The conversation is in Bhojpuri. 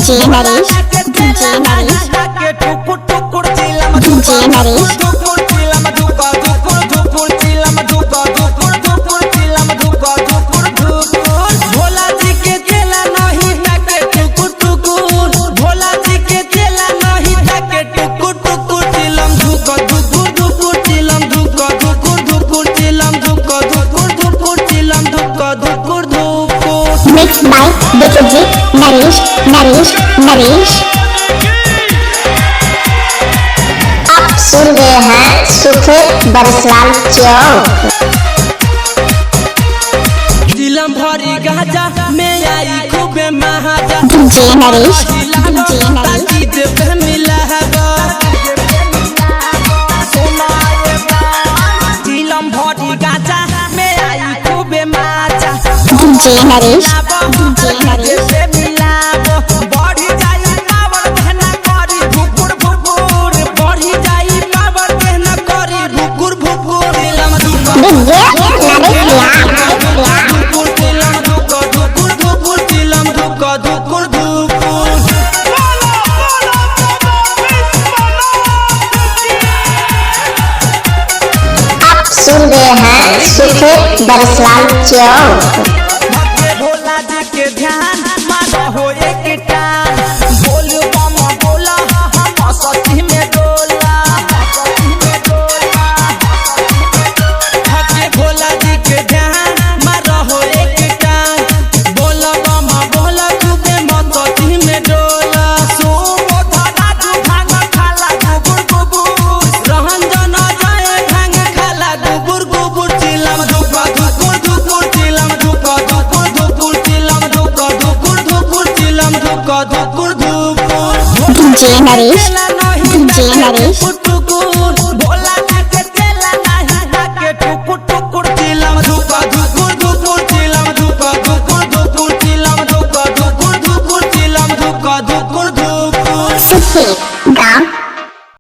DJ Naresh, DJ Naresh, DJ Naresh. Mixed by DJ Naresh, Naresh, Naresh. आप सुन रहे हैं सुखे बरसलाल चौक। दिलम भरी गाजा में आई खूबे महाजा DJ Naresh, DJ Naresh, मिला है दिलम भरी गाजा में आई खूबे महाजा DJ Naresh, DJ Naresh. आप सुन रहे हैं सुखे बरसलाल चौक। भोला जी के ध्यान मानो हो एक टान बोल बम बोला हम सती में डोला हके भोला जी के ध्यान मानो हो एक टान बोल बम बोला खूबे मस्ती में डोला सोमो धरा जू भांग खाला गुबुर गुबुर रहन जन जाए भांग खाला गुबुर गुबुर चिलम धुका धुकुर धुकुर चिलम धुका धुकुर धुकुर चिलम धुका धुकुर धुकुर चिलम धुका धुकुर धुकुर DJ Naresh, DJ Naresh.